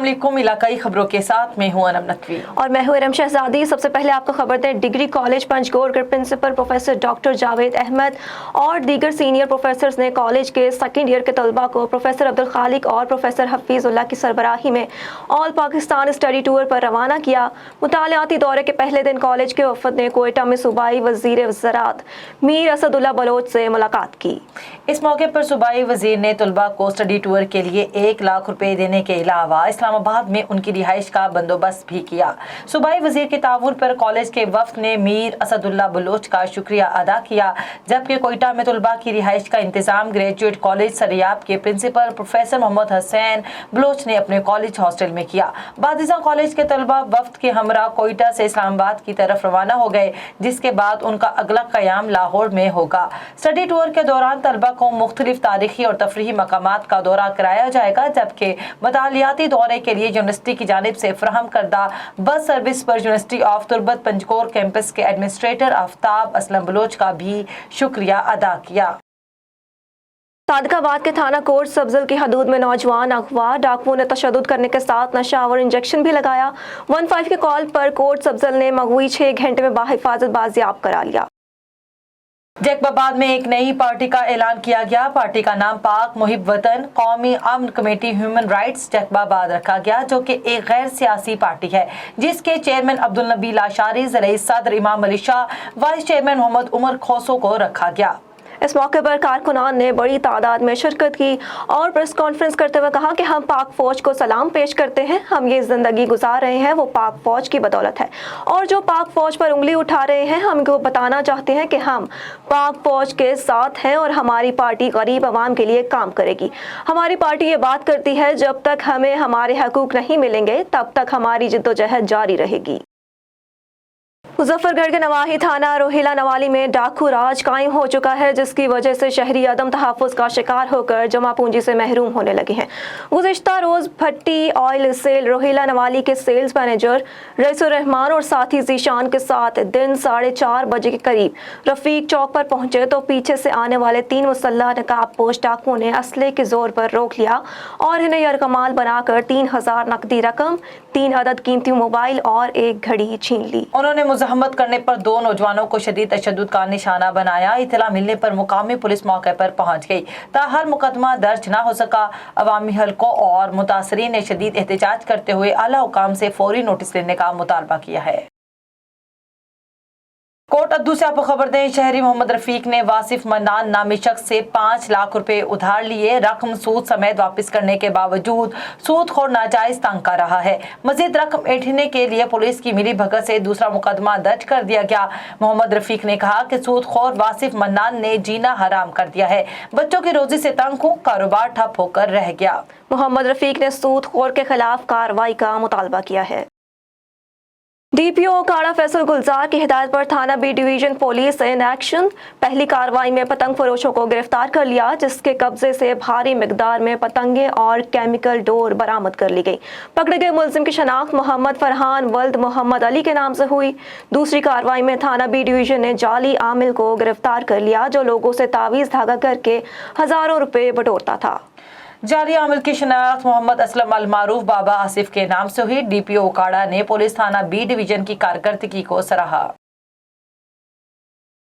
अस्सलामुअलैकुम, इलाकाई खबरों के साथ मैं हूं अनम नकवी और मैं हूं इरम शहजादी। सबसे पहले आपको खबर दें, डिग्री कॉलेज पंचगोर के principal professor doctor Javed Ahmad और दीगर सीनियर प्रोफेसर्स ने कॉलेज के सेकेंड ईयर के तलबा को प्रोफेसर अब्दुल खालिक और प्रोफेसर हफीजुल्लाह की सरबराही में ऑल पाकिस्तान स्टडी टूर पर रवाना किया। मुतालियाती दौरे के पहले दिन कॉलेज के वफद ने कोयटा में सूबाई वजीर ज़राअत मीर असदुल्ला बलोच से मुलाकात की। इस मौके पर सूबाई वजीर ने तलबा को स्टडी टूर के लिए 1 लाख रुपए देने के अलावा इस्लामाबाद में उनकी रिहाइश का बंदोबस्त भी किया। सूबाई वजीर के ताउन पर कॉलेज के वफ्द ने मीर असदुल्ला बलोच का शुक्रिया अदा किया, जबकि कोयटा में तलबा की रिहाइश का इंतजाम ग्रेजुएट कॉलेज सरियाब के प्रिंसिपल प्रोफेसर मोहम्मद हुसैन बलोच ने अपने कॉलेज हॉस्टल में किया। बादिजा कॉलेज के तलबा वफ्द के हमरा कोयटा से इस्लामाबाद की तरफ रवाना हो गए, जिसके बाद उनका अगला क़याम लाहौर में होगा। स्टडी टूर के दौरान तलबा को मुख्तलिफ तारीखी और तफरीही मकामात का दौरा कराया जाएगा, जबकि मुतालियाती दौरे के लिए यूनिवर्सिटी की जानिब से फराहम करदा बस सर्विस पर यूनिवर्सिटी ऑफ तुर्बत पंचकोर कैंपस के एडमिनिस्ट्रेटर आफ्ताब असलम बलोच का भी शुक्रिया अदा किया। सादकाबाद के थाना कोट सब्जल की हदूद में नौजवान अगवा, डाकुओं ने तशद्दुद करने के साथ नशा और इंजेक्शन भी लगाया। 15 के कॉल पर कोट सब्जल ने मगवी 6 घंटे में बाहिफाजत बाजियाब करा लिया। जैकबाबाद में एक नई पार्टी का ऐलान किया गया। पार्टी का नाम पाक मुहिब वतन कौमी अमन कमेटी ह्यूमन राइट्स जैकबाबाद रखा गया, जो कि एक गैर सियासी पार्टी है, जिसके चेयरमैन अब्दुल नबी लाशारी, रईस सदर इमाम अली शाह, वाइस चेयरमैन मोहम्मद उमर खोसो को रखा गया। इस मौके पर कारकुनान ने बड़ी तादाद में शिरकत की और प्रेस कॉन्फ्रेंस करते हुए कहा कि हम पाक फौज को सलाम पेश करते हैं। हम ये जिंदगी गुजार रहे हैं वो पाक फौज की बदौलत है, और जो पाक फौज पर उंगली उठा रहे हैं हम इनको बताना चाहते हैं कि हम पाक फौज के साथ हैं और हमारी पार्टी गरीब आवाम के लिए काम करेगी। हमारी पार्टी ये बात करती है, जब तक हमें हमारे हकूक नहीं मिलेंगे तब तक हमारी जिद्दोजहद जारी रहेगी। मुजफ्फरगढ़ के नवाही थाना रोहिला नवाली में डाकू राज कायम हो चुका है, जिसकी वजह से शहरी अदम तहफ़्फ़ुज़ का शिकार होकर जमा पूंजी से महरूम होने लगे हैं। गुज़िश्ता रोज़ भट्टी ऑयल सेल रोहिला नवाली के सेल्स मैनेजर रईसुर रहमान और साथी जीशान के साथ दिन 4:30 बजे के करीब रफ़ीक चौक पर पहुंचे तो पीछे से आने वाले 3 मुसल्लह नकाबपोश डाकुओं ने असले के जोर पर रोक लिया और इन्हें यरकमाल बनाकर 3000 नकदी रकम, 3 अदद कीमती मोबाइल और एक घड़ी छीन ली। उन्होंने मुज़ाहमत करने पर 2 नौजवानों को शदीद तशद्दुद का निशाना बनाया। इत्तला मिलने पर मुकामी पुलिस मौके पर पहुंच गई, ताहर मुकदमा दर्ज न हो सका। अवामी हलकों और मुतासरीन ने शदीद एहतजाज करते हुए आला हुकाम से फौरी नोटिस लेने का मुतालबा किया है। कोट अद्दू से आपको खबर दें, शहरी मोहम्मद रफीक ने वासिफ मन्नान नामी शख्स से 5 लाख रुपए उधार लिए। रकम सूद समेत वापस करने के बावजूद सूदखोर नाजायज तंग कर रहा है। मजीद रकम ऐंठने के लिए पुलिस की मिली भगत से दूसरा मुकदमा दर्ज कर दिया गया। मोहम्मद रफीक ने कहा कि सूदखोर वासिफ मन्नान ने जीना हराम कर दिया है। बच्चों की रोजी से तंग हूँ, कारोबार ठप होकर रह गया। मोहम्मद रफीक ने सूदखोर के खिलाफ कार्रवाई का मुतालबा किया है। डीपीओ काड़ा फैसल गुलजार की हिदायत पर थाना B division police in action पहली कार्रवाई में पतंग फरोशों को गिरफ्तार कर लिया, जिसके कब्जे से भारी मिकदार में पतंगे और केमिकल डोर बरामद कर ली गई। पकड़े गए मुलजिम की शनाख्त मोहम्मद फरहान वल्द मोहम्मद अली के नाम से हुई। दूसरी कार्रवाई में थाना बी डिवीजन ने जाली आमिल को गिरफ्तार कर लिया, जो लोगों से तावीज़ धागा करके हजारों रुपए बटोरता था। जाली आमिल की शनाख्त मोहम्मद असलम अल मारूफ बाबा आसिफ के नाम से हुई। डीपीओ उकाड़ा ने पुलिस थाना बी डिवीजन की कारकर्दगी को सराहा।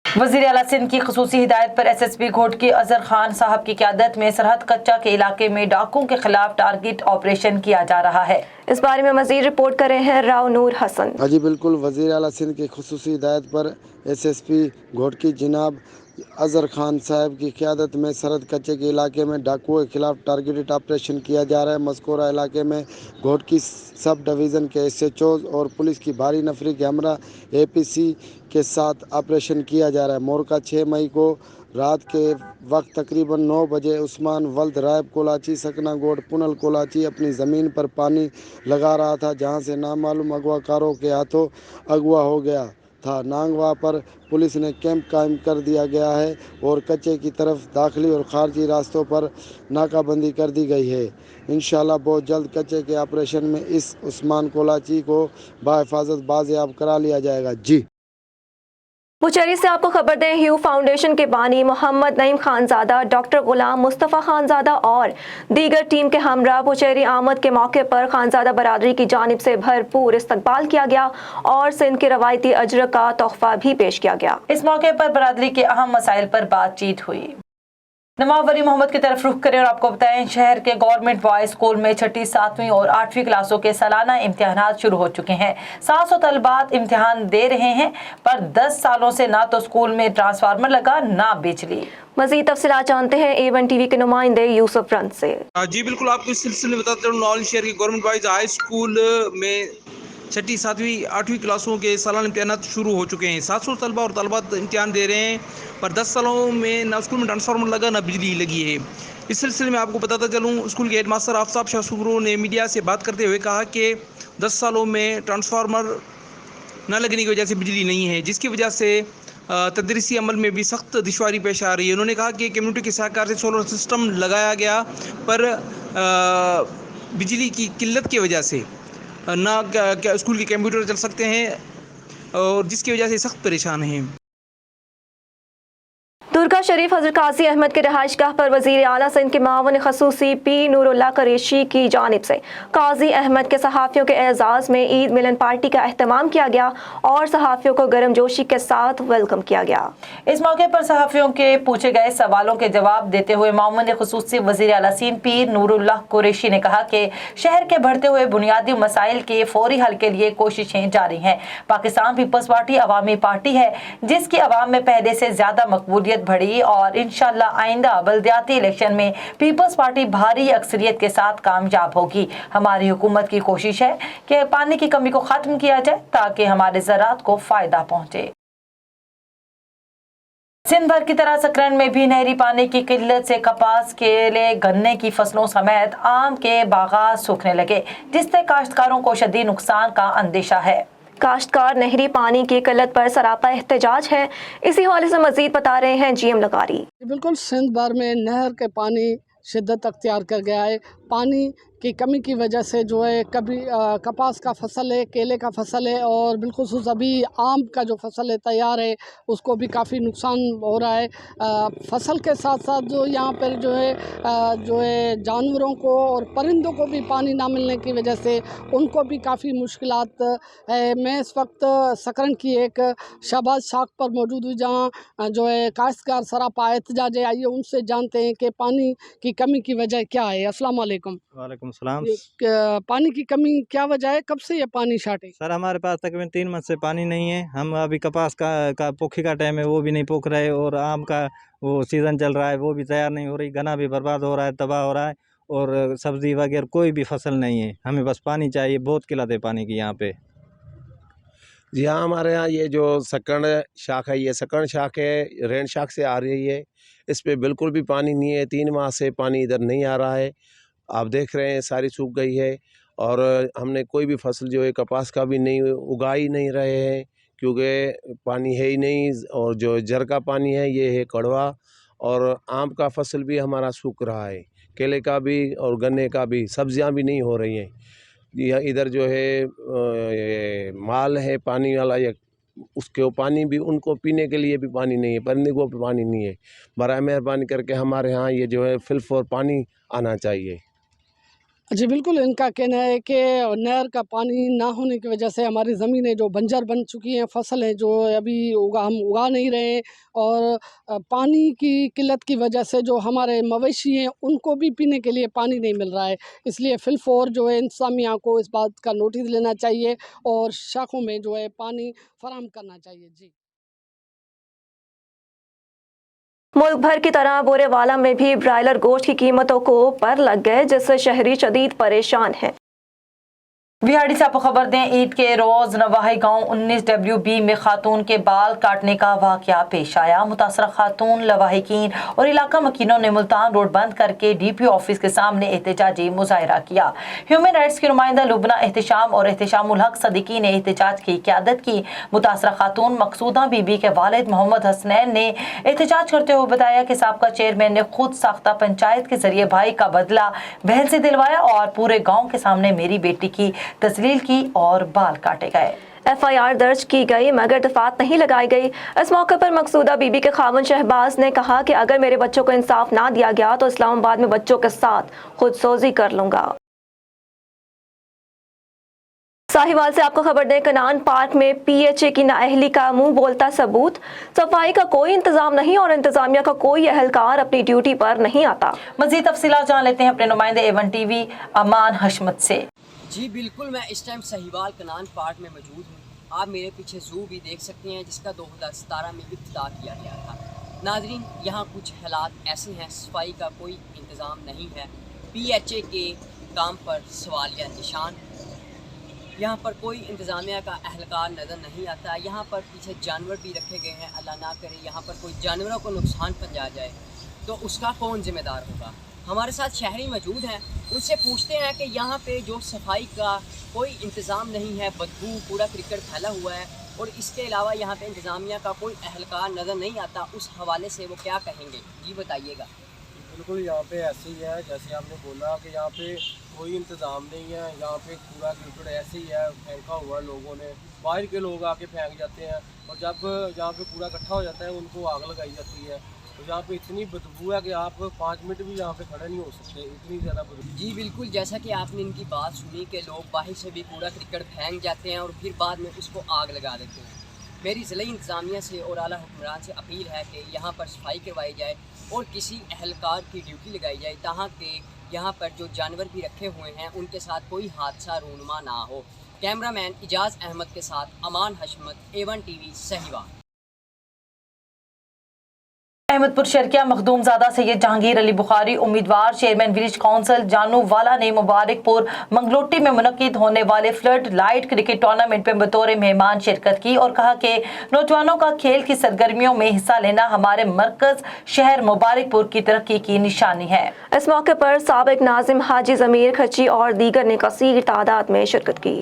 वज़ीर आला सिंध की खसूसी हिदायत पर एसएसपी घोटकी अजहर खान साहब की क़यादत में सरहद कच्चा के इलाके में डाकुओं के खिलाफ टारगेट ऑपरेशन किया जा रहा है। इस बारे में मज़ीद रिपोर्ट कर रहे हैं राव नूर हसन। जी बिल्कुल, वज़ीर आला सिंध की खसूसी हिदायत पर एसएसपी घोटकी जनाब अजहर खान साहब की क़यादत में सरहद कच्चे के इलाके में डाकुओं के खिलाफ टारगेटेड ऑपरेशन किया जा रहा है। मज़कूरा इलाके में घोटकी सब डिवीज़न के SHOs और पुलिस की भारी नफरी के हमरा APC के साथ ऑपरेशन किया जा रहा है। मोरका 6 मई को रात के वक्त तकरीबन 9 बजे उस्मान वल्द रायब कोलाची सकना गोड पुनल कोलाची अपनी ज़मीन पर पानी लगा रहा था, जहां से नामालूम अगवाकारों के हाथों अगवा हो गया था। नांगवा पर पुलिस ने कैंप कायम कर दिया गया है और कच्चे की तरफ दाखिली और खारजी रास्तों पर नाकाबंदी कर दी गई है। इंशाल्लाह बहुत जल्द कच्चे के ऑपरेशन में इस उस्मान कोलाची को बाहिफाजत बाज़ेयाब करा लिया जाएगा। जी। बुचेरी से आपको खबर दें, ह्यू फाउंडेशन के बानी मोहम्मद नईम खानजादा, डॉक्टर गुलाम मुस्तफ़ा खानजादा और दीगर टीम के हमरा बुचेरी आमद के मौके पर खानजादा बरादरी की जानिब से भरपूर इस्तकबाल किया गया और सिंध के रवायती अजरक का तोहफा भी पेश किया गया। इस मौके पर बरादरी के अहम मसाइल पर बातचीत हुई। नवाब वली मोहम्मद की तरफ रुख करें और आपको बताएं, शहर के गवर्नमेंट बॉयज स्कूल में 6ठी, 7वीं और 8वीं क्लासों के सालाना इम्तिहानात शुरू हो चुके हैं। 700 तलबात इम्तिहान दे रहे हैं, पर 10 सालों से ना तो स्कूल में ट्रांसफार्मर लगा ना बिजली। मज़ीद तफसीलात जानते हैं A1 TV के नुमाइंदे यूसुफ रंज से। जी बिल्कुल, आपको इस सिलसिले में बताते हैं, नॉलेज शहर के गवर्नमेंट बॉयज हाई स्कूल में 6ठी, 7वीं, 8वीं क्लासों के सालाना इम्तिहानात शुरू हो चुके हैं। 700 तलबा और तलबात इम्तिहान दे रहे हैं, पर 10 सालों में ना स्कूल में ट्रांसफार्मर लगा ना बिजली लगी है। इस सिलसिले में आपको बताता चलूँ, स्कूल के हेड मास्टर आफ्ताब शाह सुगरू ने मीडिया से बात करते हुए कहा कि 10 सालों में ट्रांसफार्मर न लगने की वजह से बिजली नहीं है, जिसकी वजह से तदरीसी अमल में भी सख्त दुश्वारी पेश आ रही है। उन्होंने कहा कि कम्युनिटी के सहकार से सोलर सिस्टम लगाया गया, पर बिजली की किल्लत की वजह से ना स्कूल के कंप्यूटर चल सकते हैं और जिसकी वजह से सख्त परेशान हैं। दुर्गा शरीफ हज़रत काजी अहमद के रहायशगाह पर वज़ीर आला सिंध के मावन खसूसी पी नूरुल्लाह कुरैशी की जानिब से काजी अहमद के सहाफ़ियों के एजाज़ में ईद मिलन पार्टी का एहतमाम किया गया और सहाफ़ियों को गर्मजोशी के साथ वेलकम किया गया। इस मौके पर सहाफ़ियों के पूछे गए सवालों के जवाब देते हुए मामून खसूसी वज़ीर आला सिंध पीर नूरुल्लाह कुरैशी ने कहा कि शहर के बढ़ते हुए बुनियादी मसाइल के फौरी हल के लिए कोशिशें जारी हैं। पाकिस्तान पीपल्स पार्टी अवामी पार्टी है, जिसकी अवाम में पहले से ज़्यादा मकबूलियत बढ़ी और इंशाअल्लाह आइंदा बल्दियाती इलेक्शन में पीपल्स पार्टी भारी अक्सरियत के साथ कामयाब होगी। हमारी हुकूमत की कोशिश है कि पानी की कमी को ख़त्म किया जाए ताकि हमारे ज़राअत को फ़ायदा पहुँचे। सिंध भर की तरह सकरन में भी नहरी पानी की किल्लत से कपास, केले, गन्ने की फसलों समेत आम के बागात सूखने लगे, जिससे काश्तकारों को शदीद नुकसान का अंदेशा है। काश्तकार नहरी पानी की किल्लत पर सरापा एहतजाज है। इसी हवाले से मजीद बता रहे हैं GM लगारी। बिल्कुल, सिंध भर में नहर के पानी शिद्दत अख्तियार कर गया है। पानी की कमी की वजह से जो है कभी कपास का फसल है, केले का फसल है और बिलखुसूस अभी आम का जो फसल है तैयार है, उसको भी काफ़ी नुकसान हो रहा है। फसल के साथ साथ जो यहाँ पर जो है जानवरों को और परिंदों को भी पानी ना मिलने की वजह से उनको भी काफ़ी मुश्किलात है। मैं इस वक्त सकरन की एक शहबाज शाख पर मौजूद हूँ, जहाँ जो है काश्तकार सरापा एहतजाज है। आइए उनसे जानते हैं कि पानी की कमी की वजह क्या है। अस्सलाम वालेकुम। वालेकुम सलाम। पानी की कमी क्या वजह है, कब से ये पानी शॉर्टेज? सर, हमारे पास तकरीबन 3 माह से पानी नहीं है। हम अभी कपास का पोखी का टाइम है, वो भी नहीं पोख रहे, और आम का वो सीज़न चल रहा है, वो भी तैयार नहीं हो रही। गन्ना भी बर्बाद हो रहा है, तबाह हो रहा है, और सब्ज़ी वगैरह कोई भी फसल नहीं है। हमें बस पानी चाहिए, बहुत किल्लत है पानी की यहाँ पे। जी हाँ, हमारे यहाँ ये जो सकर्ण शाख है, ये सकर्ण शाख है, रेन शाख से आ रही है। इस पे बिल्कुल भी पानी नहीं है। 3 माह से पानी इधर नहीं आ रहा है। आप देख रहे हैं सारी सूख गई है, और हमने कोई भी फसल जो है कपास का भी नहीं उगा ही नहीं रहे हैं, क्योंकि पानी है ही नहीं। और जो जर का पानी है ये है कड़वा, और आम का फसल भी हमारा सूख रहा है, केले का भी और गन्ने का भी, सब्जियां भी नहीं हो रही हैं। इधर जो है माल है पानी वाला, ये उसके पानी भी, उनको पीने के लिए भी पानी नहीं है, परिंदे को भी पानी नहीं है। बराए मेहरबानी करके हमारे यहाँ ये जो है फिल्फ और पानी आना चाहिए। जी बिल्कुल, इनका कहना है कि नहर का पानी ना होने की वजह से हमारी ज़मीनें जो बंजर बन चुकी हैं, फसलें जो अभी हम उगा नहीं रहे हैं, और पानी की किल्लत की वजह से जो हमारे मवेशी हैं उनको भी पीने के लिए पानी नहीं मिल रहा है। इसलिए फिलफौर जो है इंतज़ामिया को इस बात का नोटिस लेना चाहिए और शाखों में जो है पानी फराहम करना चाहिए। जी, मुल्क भर की तरह बोरेवाला में भी ब्रायलर गोश्त की कीमतों को पर लग गए, जिससे शहरी शदीद परेशान हैं। बिहाड़ी से आपको खबर दें, ईद के रोज नवाही गांव 19WB में खातून के बाल काटने का वाकया पेश आया। मुतासरा खातून, लवाहिकीन और इलाका मकीनों ने मुल्तान रोड बंद करके DPO ऑफिस के सामने एहतजाजी मुजाहरा किया। ह्यूमन राइट्स की नुमाइंदा लुबना एहतशाम और एहतशामुल हक सदीकी ने एहतजाज की क़यादत की। मुतासरा खातून मकसूदा बीबी के वालिद मोहम्मद हसनैन ने एहतजाज करते हुए बताया कि साबका चेयरमैन ने खुद साख्ता पंचायत के जरिए भाई का बदला बहन से दिलवाया और पूरे गाँव के सामने मेरी बेटी की तस्लील की और बाल काटे गए। FIR दर्ज की गई मगर दफात नहीं लगाई गई। इस मौके पर मकसूदा बीबी के खावंद शहबाज ने कहा कि अगर मेरे बच्चों को इंसाफ ना दिया गया तो इस्लामाबाद में बच्चों के साथ खुदसोजी कर लूंगा। साहिवाल से आपको खबर दें, कनान पार्क में PHA की नाअहली का मुंह बोलता सबूत। सफाई का कोई इंतजाम नहीं और इंतजामिया का कोई अहलकार अपनी ड्यूटी पर नहीं आता। मजीद तफसीलात जान लेते हैं अपने नुमाइंदे A1 TV अमान हशमत से। जी बिल्कुल, मैं इस टाइम साहिवाल कनान पार्क में मौजूद हूँ। आप मेरे पीछे ज़ू भी देख सकते हैं जिसका 2017 में इफ्तिताह किया गया था। नाजरीन, यहाँ कुछ हालात ऐसे हैं, सफाई का कोई इंतज़ाम नहीं है, PHA के काम पर सवालिया निशान, यहाँ पर कोई इंतज़ामिया का अहलकार नज़र नहीं आता। यहाँ पर पीछे जानवर भी रखे गए हैं, अल्लाह ना करे यहाँ पर कोई जानवरों को नुकसान पहुँचा जाए तो उसका कौन ज़िम्मेदार होगा। हमारे साथ शहरी मौजूद हैं, उनसे पूछते हैं कि यहाँ पे जो सफाई का कोई इंतज़ाम नहीं है, बदबू पूरा क्रिकेट फैला हुआ है और इसके अलावा यहाँ पे इंतज़ामिया का कोई अहलकार नज़र नहीं आता, उस हवाले से वो क्या कहेंगे, जी बताइएगा। बिल्कुल, यहाँ पे ऐसे ही है जैसे आपने बोला कि यहाँ पे कोई इंतज़ाम नहीं है। यहाँ पे कूड़ा क्रिकेट ऐसे ही है, फेंका हुआ है लोगों ने, बाहर के लोग आके फेंक जाते हैं और जब यहाँ पे कूड़ा इकट्ठा हो जाता है उनको आग लगाई जाती है। तो यहाँ पे इतनी बदबू है कि आप 5 मिनट भी यहाँ पे खड़े नहीं हो सकते, इतनी ज़्यादा बदबू। जी बिल्कुल, जैसा कि आपने इनकी बात सुनी कि लोग बाहर से भी कूड़ा क्रिकेट फेंक जाते हैं और फिर बाद में उसको आग लगा देते हैं। मेरी ज़िला इंतज़ामिया से और आला हुक्मरान से अपील है कि यहाँ पर सफाई करवाई जाए और किसी अहलकार की ड्यूटी लगाई जाए ताकि यहाँ पर जो जानवर भी रखे हुए हैं उनके साथ कोई हादसा रूनुमा ना हो। कैमरामैन इजाज़ अहमद के साथ अमान हशमत, A1 TV साहिवाल। अहमदपुर शर्किया मखदूमजादा सैयद जहांगीर अली बुखारी उम्मीदवार चेयरमैन विलेज काउंसिल जानूवाला ने मुबारकपुर मंगलोटी में मुनक्किद होने वाले फ्लड लाइट क्रिकेट टूर्नामेंट में बतौर मेहमान शिरकत की और कहा कि नौजवानों का खेल की सरगर्मियों में हिस्सा लेना हमारे मरकज शहर मुबारकपुर की तरक्की की निशानी है। इस मौके पर साबिक नाजिम हाजी जमीर खची और दीगर ने कसीर तादाद में शिरकत की।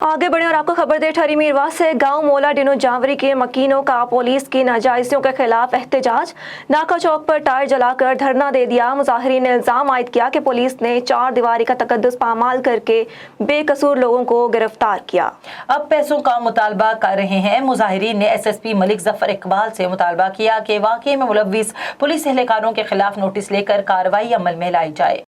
आगे बढ़े और आपको खबर दे, ठहरी मीरवा से गांव मोला डिनो जावरी के मकीनों का पुलिस की नाजायजियों के खिलाफ एहतजाज। नाका चौक पर टायर जलाकर धरना दे दिया। मुजाहिरीन ने इल्जाम आयद किया कि पुलिस ने 4 दीवारी का तकद्दुस पामाल करके बेकसूर लोगों को गिरफ्तार किया। अब पैसों का मुतालबा कर रहे हैं। मुजाहिरीन ने SSP मलिक जफर इकबाल से मुतालबा किया कि वाकये में मुलव्विस पुलिस एहलकारों के खिलाफ नोटिस लेकर कार्रवाई अमल में लाई जाए।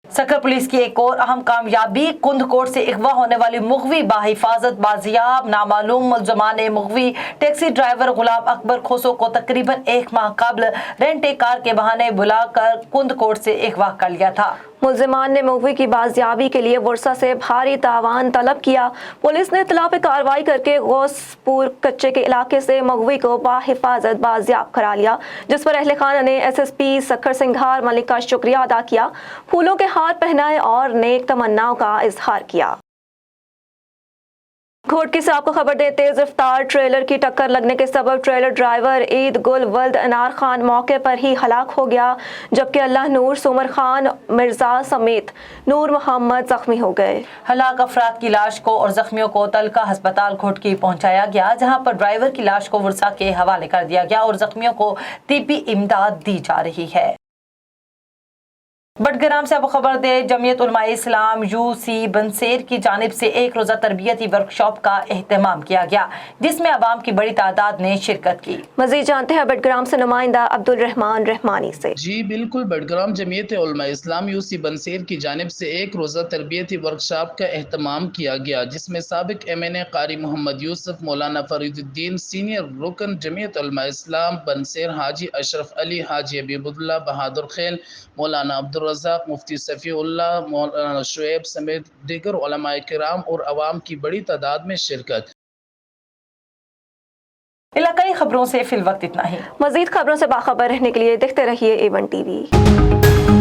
सक्कर पुलिस की एक और अहम कामयाबी, कुंदकोट से अगवा होने वाली मुगवी बाहिफाजत बाजियाब। नामालूम मुलजमान मुगवी टैक्सी ड्राइवर गुलाम अकबर खोसो को तकरीबन 1 माह कबल रेंट ए कार के बहाने बुलाकर कुंदकोट से अगवा कर लिया था। मुलजमान ने मुगवी की बाजियाबी के लिए वर्षा से भारी तावान तलब किया। पुलिस ने इत्तला पे कार्रवाई करके गौसपुर कच्चे के इलाके से मुगवी को बाहिफाजत बाजियाब करा लिया, जिस पर अहले खाना ने SSP सक्कर सिंघार मलिक का शुक्रिया अदा किया, फूलों के हार पहनाए और नेक तमन्नाओं का इजहार किया। घोटकी से आपको खबर दें, तेज रफ्तार ट्रेलर की टक्कर लगने के सबब ट्रेलर ड्राइवर ईद गुल वल्द अनार खान मौके पर ही हलाक हो गया, जबकि अल्लाह नूर सुमर खान मिर्जा समेत नूर मोहम्मद जख्मी हो गए। हलाक अफराद की लाश को और जख्मियों को तलका अस्पताल घोटकी पहुंचाया गया, जहां पर ड्राइवर की लाश को वर्षा के हवाले कर दिया गया और जख्मियों को तिब्बी इमदाद दी जा रही है। बडग्राम से आपको खबर दे, जमीयत उलमा इस्लाम UC बंसेर की जानिब से एक रोज़ा तरबियती वर्कशॉप का एहतमाम किया गया, जिसमें अवाम की बड़ी तादाद ने शिरकत की। मजीद जानते हैं बडग्राम से नुमाइंदा अब्दुल रहमान रहमानी से। जी बिल्कुल, बडग्राम जमीयत उलमा इस्लाम UC बंसेर की जानिब से एक रोज़ा तरबियती वर्कशॉप का एहतमाम किया गया, जिसमें साबिक MNA कारी मोहम्मद यूसुफ, मौलाना फरीदुद्दीन, सीनियर रुकन जमीयत उलमा इस्लाम बंसेर हाजी अशरफ अली, हाजी हबीबुल्लाह बहादुर खेल, मौलाना अब्दुल रज़ाक, मुफ्ती सफ़ीउल्लाह, मौलाना शुएब समेत दीगर उलमाए किराम और अवाम की बड़ी तादाद में शिरकत। इलाकाई खबरों से फिल वक्त इतना ही। मजीद खबरों से बाखबर रहने के लिए देखते रहिए A1 TV।